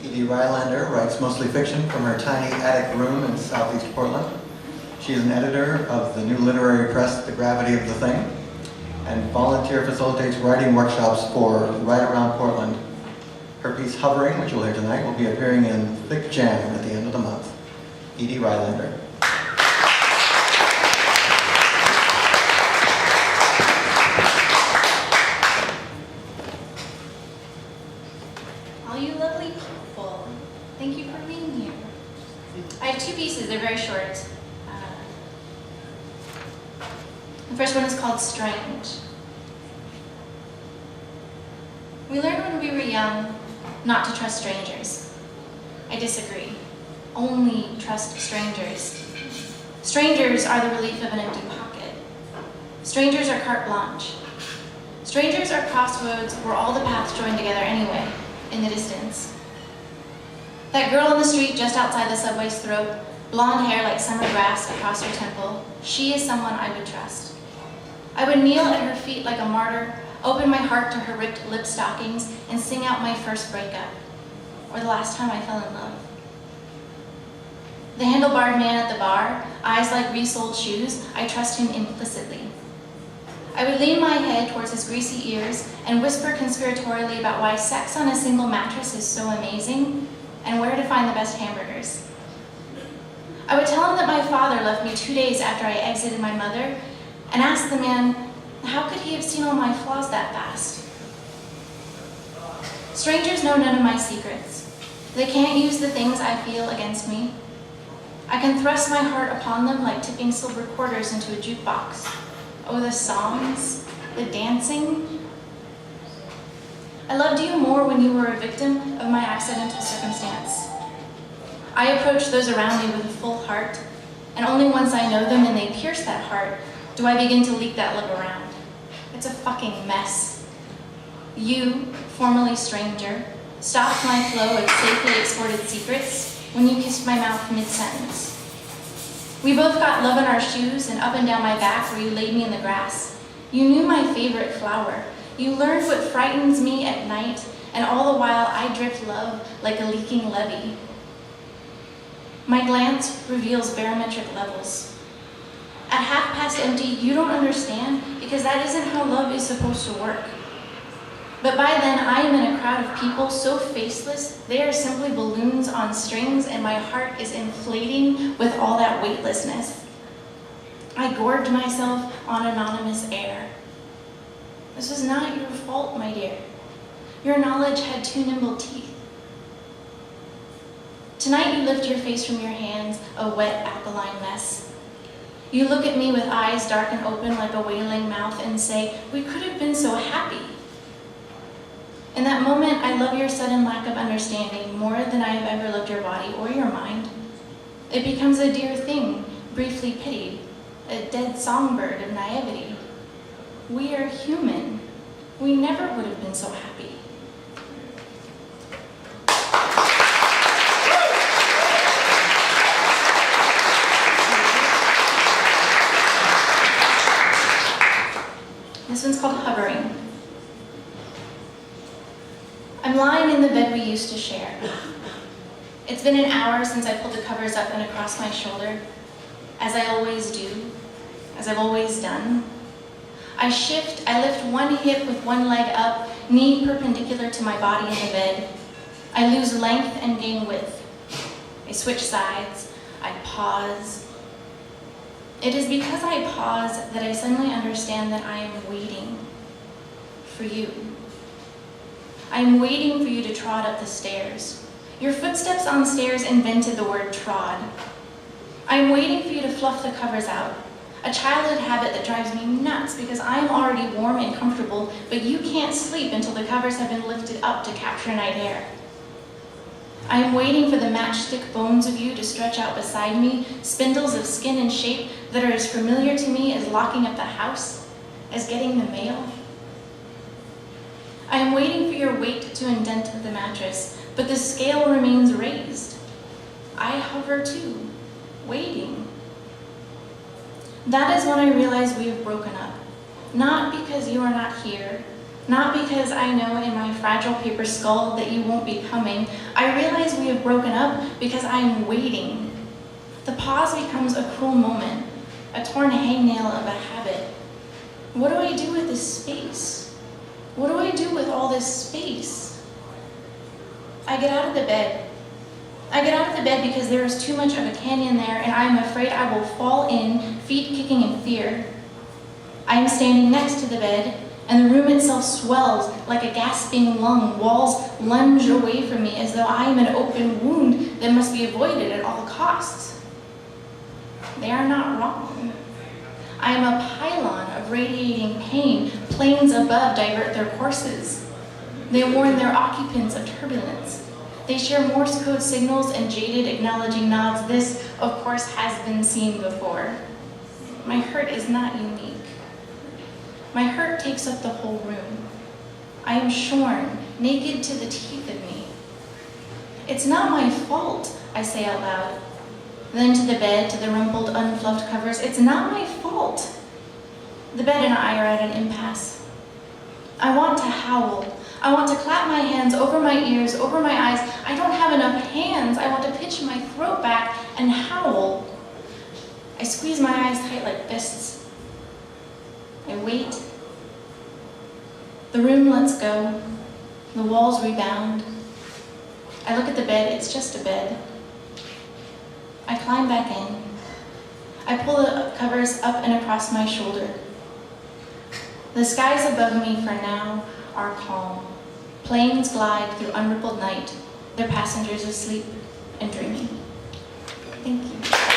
Edie Rylander writes mostly fiction from her tiny attic room in southeast Portland. She is an editor of the new literary press, The Gravity of the Thing, and volunteer facilitates writing workshops for Right Around Portland. Her piece, Hovering, which you'll hear tonight, will be appearing in Thick Jam at the end of the month. Edie Rylander. All you lovely people, thank you for being here. I have two pieces, they're very short. The first one is called Strange. We learned when we were young not to trust strangers. I disagree. Only trust strangers. Strangers are the relief of an empty pocket. Strangers are carte blanche. Strangers are crossroads where all the paths join together anyway, in the distance. That girl on the street just outside the subway's throat, blonde hair like summer grass across her temple, she is someone I would trust. I would kneel at her feet like a martyr, open my heart to her ripped lip stockings, and sing out my first breakup, or the last time I fell in love. The handlebarred man at the bar, eyes like resold shoes, I trust him implicitly. I would lean my head towards his greasy ears and whisper conspiratorially about why sex on a single mattress is so amazing and where to find the best hamburgers. I would tell him that my father left me 2 days after I exited my mother and ask the man, how could he have seen all my flaws that fast? Strangers know none of my secrets. They can't use the things I feel against me. I can thrust my heart upon them like tipping silver quarters into a jukebox. Oh, the songs, the dancing. I loved you more when you were a victim of my accidental circumstance. I approach those around me with a full heart, and only once I know them and they pierce that heart do I begin to leak that love around. It's a fucking mess. You, formerly stranger, stopped my flow of safely exported secrets when you kissed my mouth mid-sentence. We both got love in our shoes and up and down my back where you laid me in the grass. You knew my favorite flower. You learned what frightens me at night, and all the while I drift love like a leaking levee. My glance reveals barometric levels. At empty, you don't understand because that isn't how love is supposed to work. But by then, I am in a crowd of people so faceless, they are simply balloons on strings, and my heart is inflating with all that weightlessness. I gorge myself on anonymous air. This was not your fault, my dear. Your knowledge had too nimble teeth. Tonight you lift your face from your hands, a wet, alkaline mess. You look at me with eyes dark and open like a wailing mouth and say, we could have been so happy. In that moment, I love your sudden lack of understanding more than I have ever loved your body or your mind. It becomes a dear thing, briefly pitied, a dead songbird of naivety. We are human. We never would have been so happy. This one's called Hovering. I'm lying in the bed we used to share. It's been an hour since I pulled the covers up and across my shoulder, as I always do, as I've always done. I lift one hip with one leg up, knee perpendicular to my body in the bed. I lose length and gain width. I switch sides, I pause. It is because I pause that I suddenly understand that I am waiting for you. I am waiting for you to trot up the stairs. Your footsteps on stairs invented the word trod. I am waiting for you to fluff the covers out, a childhood habit that drives me nuts because I am already warm and comfortable, but you can't sleep until the covers have been lifted up to capture night air. I am waiting for the matchstick bones of you to stretch out beside me, spindles of skin and shape that are as familiar to me as locking up the house, as getting the mail. I am waiting for your weight to indent the mattress, but the scale remains raised. I hover too, waiting. That is when I realize we have broken up. Not because you are not here, Not because I know in my fragile paper skull that you won't be coming. I realize we have broken up because I am waiting. The pause becomes a cruel moment, a torn hangnail of a habit. What do I do with this space? What do I do with all this space? I get out of the bed. I get out of the bed because there is too much of a canyon there, and I am afraid I will fall in, feet kicking in fear. I am standing next to the bed, and the room itself swells like a gasping lung. Walls lunge away from me as though I am an open wound that must be avoided at all costs. They are not wrong. I am a pylon of radiating pain. Planes above divert their courses. They warn their occupants of turbulence. They share Morse code signals and jaded acknowledging nods. This, of course, has been seen before. My hurt is not unique. My hurt takes up the whole room. I am shorn, naked to the teeth of me. It's not my fault, I say out loud. Then to the bed, to the rumpled, unfluffed covers. It's not my fault. The bed and I are at an impasse. I want to howl. I want to clap my hands over my ears, over my eyes. I don't have enough hands. I want to pitch my throat back and howl. I squeeze my eyes tight like fists. I wait. The room lets go. The walls rebound. I look at the bed. It's just a bed. I climb back in. I pull the covers up and across my shoulder. The skies above me for now are calm. Planes glide through unrippled night, their passengers asleep and dreaming. Thank you.